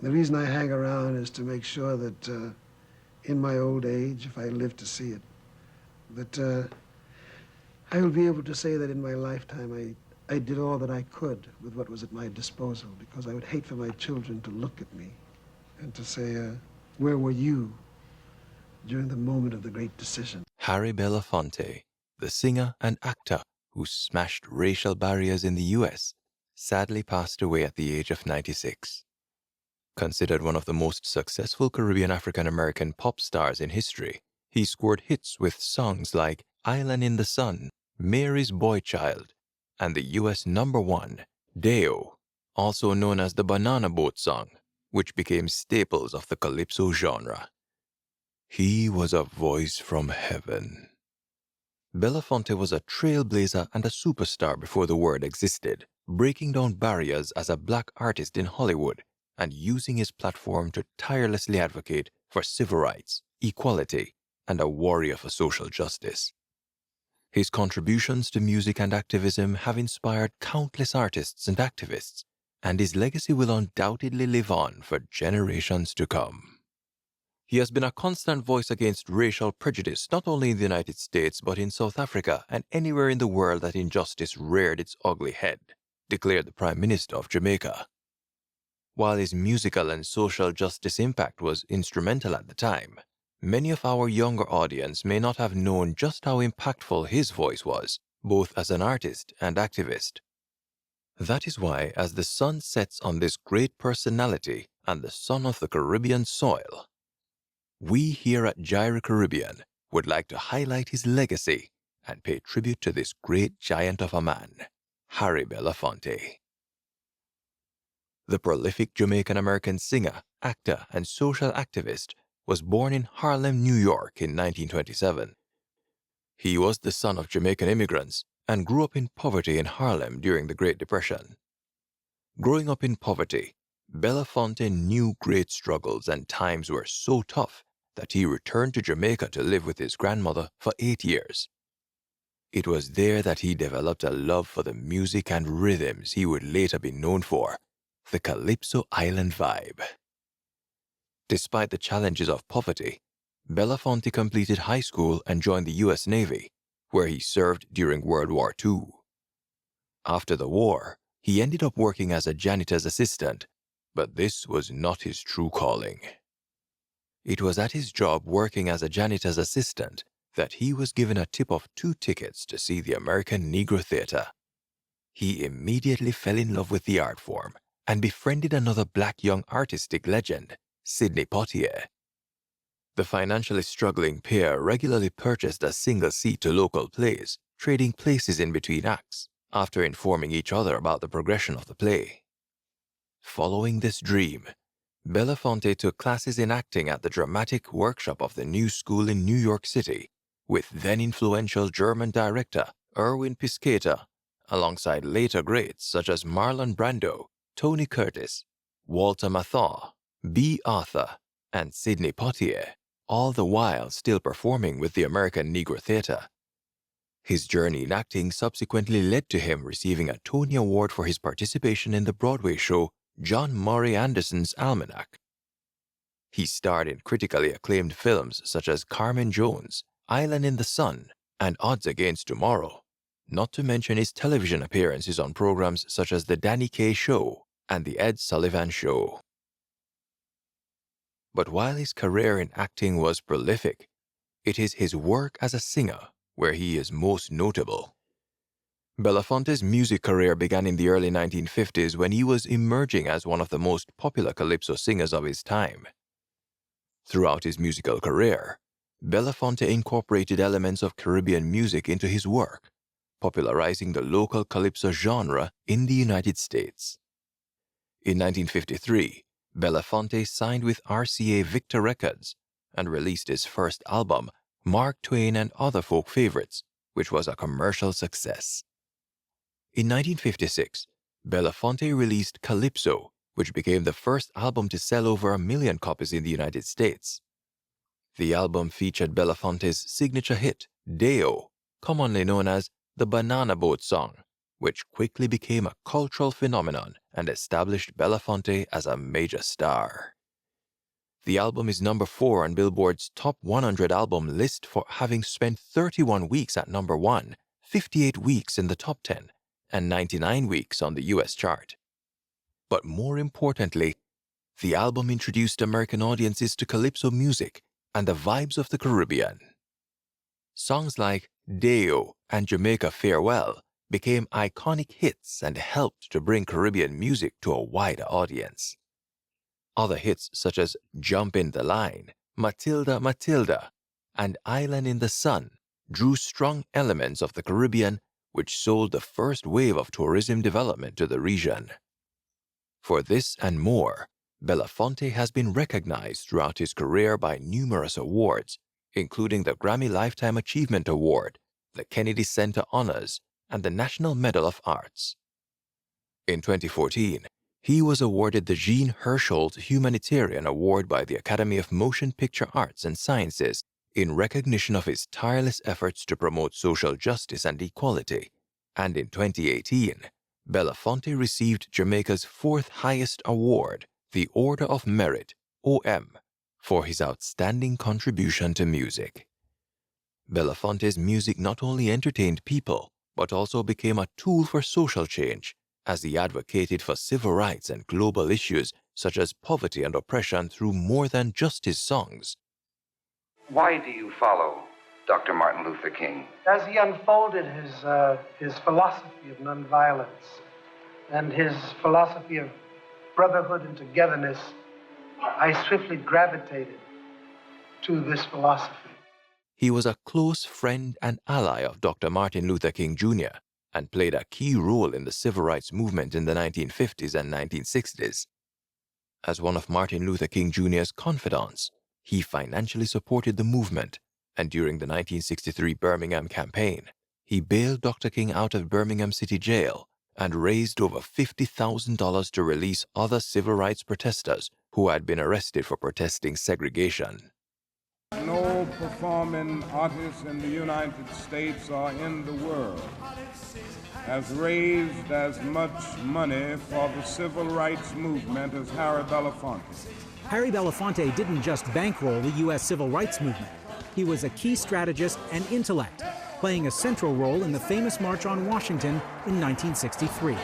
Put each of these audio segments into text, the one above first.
The reason I hang around is to make sure that in my old age, if I live to see it, that I will be able to say that in my lifetime I did all that I could with what was at my disposal, because I would hate for my children to look at me and to say, where were you during the moment of the great decision? Harry Belafonte, the singer and actor who smashed racial barriers in the U.S., sadly passed away at the age of 96. Considered one of the most successful Caribbean African-American pop stars in history, he scored hits with songs like Island in the Sun, Mary's Boy Child, and the U.S. #1, Deo, also known as the Banana Boat Song, which became staples of the calypso genre. He was a voice from heaven. Belafonte was a trailblazer and a superstar before the word existed, breaking down barriers as a black artist in Hollywood and using his platform to tirelessly advocate for civil rights, equality, and a warrior for social justice. His contributions to music and activism have inspired countless artists and activists, and his legacy will undoubtedly live on for generations to come. He has been a constant voice against racial prejudice not only in the United States but in South Africa and anywhere in the world that injustice reared its ugly head, declared the Prime Minister of Jamaica. While his musical and social justice impact was instrumental at the time, many of our younger audience may not have known just how impactful his voice was, both as an artist and activist. That is why, as the sun sets on this great personality and the son of the Caribbean soil, we here at J-irie Caribbean would like to highlight his legacy and pay tribute to this great giant of a man, Harry Belafonte. The prolific Jamaican-American singer, actor, and social activist was born in Harlem, New York in 1927. He was the son of Jamaican immigrants and grew up in poverty in Harlem during the Great Depression. Growing up in poverty, Belafonte knew great struggles and times were so tough that he returned to Jamaica to live with his grandmother for 8 years. It was there that he developed a love for the music and rhythms he would later be known for, the Calypso Island vibe. Despite the challenges of poverty, Belafonte completed high school and joined the U.S. Navy, where he served during World War II. After the war, he ended up working as a janitor's assistant, but this was not his true calling. It was at his job working as a janitor's assistant that he was given a tip of 2 tickets to see the American Negro Theater. He immediately fell in love with the art form and befriended another black young artistic legend, Sidney Poitier. The financially struggling pair regularly purchased a single seat to local plays, trading places in between acts, after informing each other about the progression of the play. Following this dream, Belafonte took classes in acting at the dramatic workshop of the New School in New York City with then-influential German director Erwin Piscator, alongside later greats such as Marlon Brando, Tony Curtis, Walter Matthau, B. Arthur, and Sidney Poitier, all the while still performing with the American Negro Theater. His journey in acting subsequently led to him receiving a Tony Award for his participation in the Broadway show John Murray Anderson's Almanac. He starred in critically acclaimed films such as Carmen Jones, Island in the Sun, and Odds Against Tomorrow, not to mention his television appearances on programs such as The Danny Kaye Show and The Ed Sullivan Show. But while his career in acting was prolific, it is his work as a singer where he is most notable. Belafonte's music career began in the early 1950s when he was emerging as one of the most popular calypso singers of his time. Throughout his musical career, Belafonte incorporated elements of Caribbean music into his work, popularizing the local calypso genre in the United States. In 1953, Belafonte signed with RCA Victor Records and released his first album, Mark Twain and Other Folk Favorites, which was a commercial success. In 1956, Belafonte released Calypso, which became the first album to sell over 1 million copies in the United States. The album featured Belafonte's signature hit, Deo, commonly known as the Banana Boat Song, which quickly became a cultural phenomenon and established Belafonte as a major star. The album is number 4 on Billboard's Top 100 album list for having spent 31 weeks at number 1, 58 weeks in the top 10, and 99 weeks on the US chart. But more importantly, the album introduced American audiences to calypso music and the vibes of the Caribbean. Songs like Deo and Jamaica Farewell became iconic hits and helped to bring Caribbean music to a wider audience. Other hits such as Jump in the Line, Matilda Matilda, and Island in the Sun drew strong elements of the Caribbean, which sold the first wave of tourism development to the region. For this and more, Belafonte has been recognized throughout his career by numerous awards, including the Grammy Lifetime Achievement Award, the Kennedy Center Honors, and the National Medal of Arts. In 2014, he was awarded the Jean Hersholt Humanitarian Award by the Academy of Motion Picture Arts and Sciences in recognition of his tireless efforts to promote social justice and equality. And in 2018, Belafonte received Jamaica's 4th highest award, the Order of Merit, OM, for his outstanding contribution to music. Belafonte's music not only entertained people, but also became a tool for social change, as he advocated for civil rights and global issues such as poverty and oppression through more than just his songs. Why do you follow Dr. Martin Luther King? As he unfolded his philosophy of nonviolence and his philosophy of brotherhood and togetherness, I swiftly gravitated to this philosophy. He was a close friend and ally of Dr. Martin Luther King Jr. and played a key role in the civil rights movement in the 1950s and 1960s. As one of Martin Luther King Jr.'s confidants, he financially supported the movement, and during the 1963 Birmingham campaign, he bailed Dr. King out of Birmingham City Jail and raised over $50,000 to release other civil rights protesters who had been arrested for protesting segregation. No performing artist in the United States or in the world has raised as much money for the civil rights movement as Harry Belafonte. Harry Belafonte didn't just bankroll the U.S. civil rights movement. He was a key strategist and intellect, playing a central role in the famous March on Washington in 1963.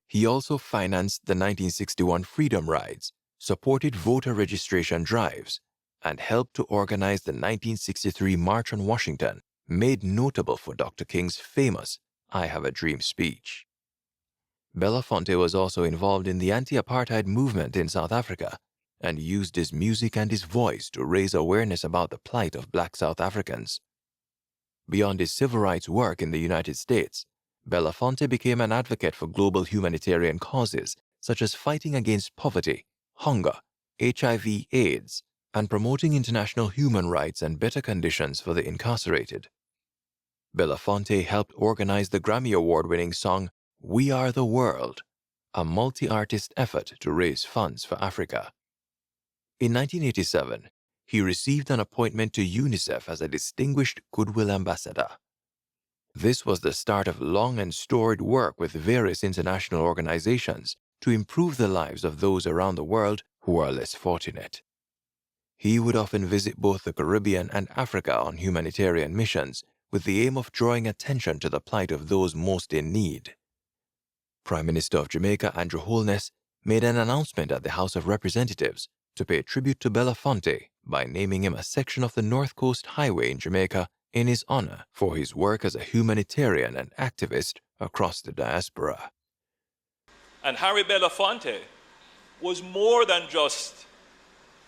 He also financed the 1961 Freedom Rides, supported voter registration drives, and helped to organize the 1963 March on Washington, made notable for Dr. King's famous "I Have a Dream" speech. Belafonte was also involved in the anti-apartheid movement in South Africa and used his music and his voice to raise awareness about the plight of Black South Africans. Beyond his civil rights work in the United States, Belafonte became an advocate for global humanitarian causes such as fighting against poverty, hunger, HIV/AIDS, and promoting international human rights and better conditions for the incarcerated. Belafonte helped organize the Grammy Award-winning song "We Are the World," a multi-artist effort to raise funds for Africa. In 1987, he received an appointment to UNICEF as a distinguished Goodwill Ambassador. This was the start of long and storied work with various international organizations to improve the lives of those around the world who are less fortunate. He would often visit both the Caribbean and Africa on humanitarian missions with the aim of drawing attention to the plight of those most in need. Prime Minister of Jamaica Andrew Holness made an announcement at the House of Representatives to pay tribute to Belafonte by naming him a section of the North Coast Highway in Jamaica in his honor for his work as a humanitarian and activist across the diaspora. And Harry Belafonte was more than just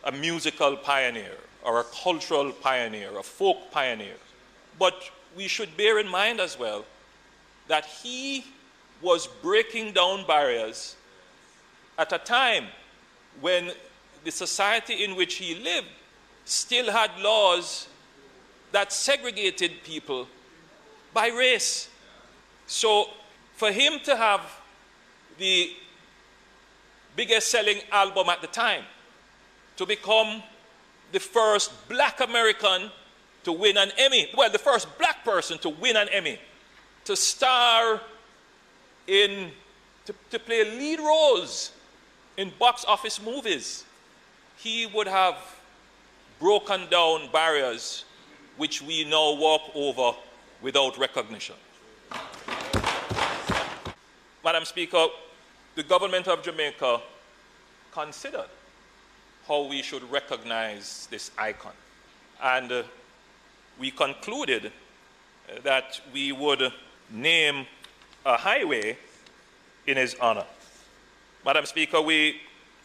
a musical pioneer or a cultural pioneer, a folk pioneer. But we should bear in mind as well that he was breaking down barriers at a time when the society in which he lived still had laws that segregated people by race. So for him to have the biggest selling album at the time, to become the first Black American to win an Emmy, well, the first Black person to win an Emmy to star in, to play lead roles in box office movies, he would have broken down barriers which we now walk over without recognition. Madam Speaker, the government of Jamaica considered how we should recognize this icon. And we concluded that we would name a highway in his honor. Madam Speaker, we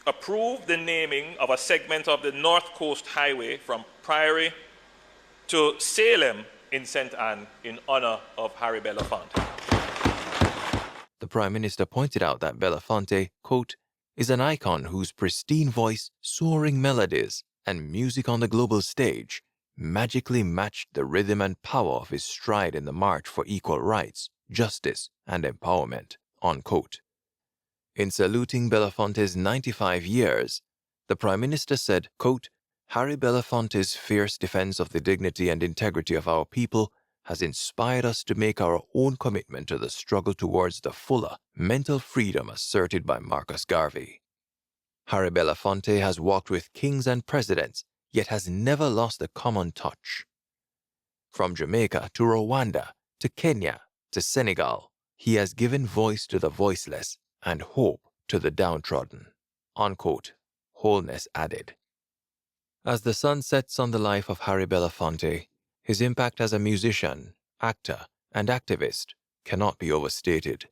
approved the naming of a segment of the North Coast Highway from Priory to Salem in St. Anne in honor of Harry Belafonte. The Prime Minister pointed out that Belafonte, quote, is an icon whose pristine voice, soaring melodies, and music on the global stage magically matched the rhythm and power of his stride in the march for equal rights, justice, and empowerment, unquote. In saluting Belafonte's 95 years, the Prime Minister said, quote, Harry Belafonte's fierce defense of the dignity and integrity of our people has inspired us to make our own commitment to the struggle towards the fuller mental freedom asserted by Marcus Garvey. Harry Belafonte has walked with kings and presidents, yet has never lost a common touch. From Jamaica to Rwanda to Kenya to Senegal, he has given voice to the voiceless and hope to the downtrodden, unquote, Holness added. As the sun sets on the life of Harry Belafonte, his impact as a musician, actor, and activist cannot be overstated.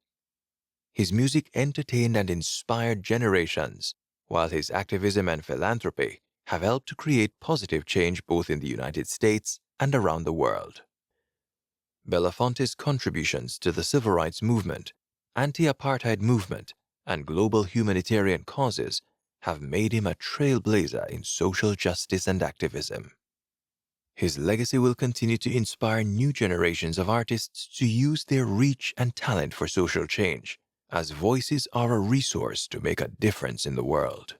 His music entertained and inspired generations, while his activism and philanthropy have helped to create positive change both in the United States and around the world. Belafonte's contributions to the civil rights movement, anti-apartheid movement, and global humanitarian causes have made him a trailblazer in social justice and activism. His legacy will continue to inspire new generations of artists to use their reach and talent for social change, as voices are a resource to make a difference in the world.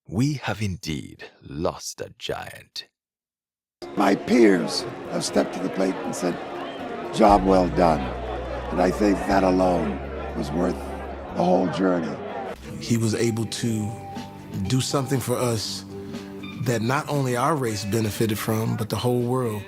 We have indeed lost a giant. My peers have stepped to the plate and said, job well done. And I think that alone was worth the whole journey. He was able to do something for us that not only our race benefited from, but the whole world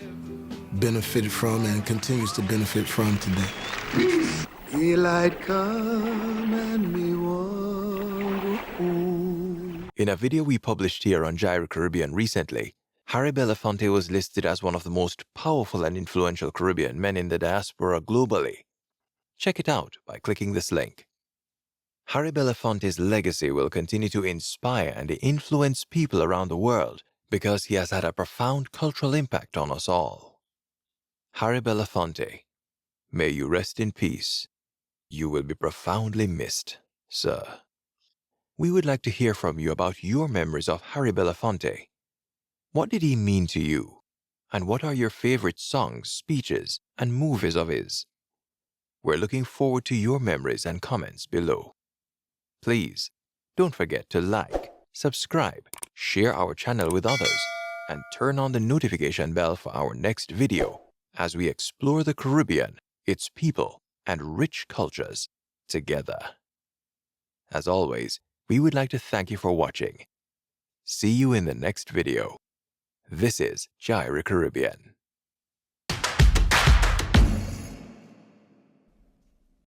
benefited from and continues to benefit from today. Daylight come and me want go home. In a video we published here on J-irie Caribbean recently, Harry Belafonte was listed as one of the most powerful and influential Caribbean men in the diaspora globally. Check it out by clicking this link. Harry Belafonte's legacy will continue to inspire and influence people around the world because he has had a profound cultural impact on us all. Harry Belafonte, may you rest in peace. You will be profoundly missed, sir. We would like to hear from you about your memories of Harry Belafonte. What did he mean to you? And what are your favorite songs, speeches, and movies of his? We're looking forward to your memories and comments below. Please, don't forget to like, subscribe, share our channel with others, and turn on the notification bell for our next video as we explore the Caribbean, its people, and rich cultures together. As always, we would like to thank you for watching. See you in the next video. This is J-irie Caribbean.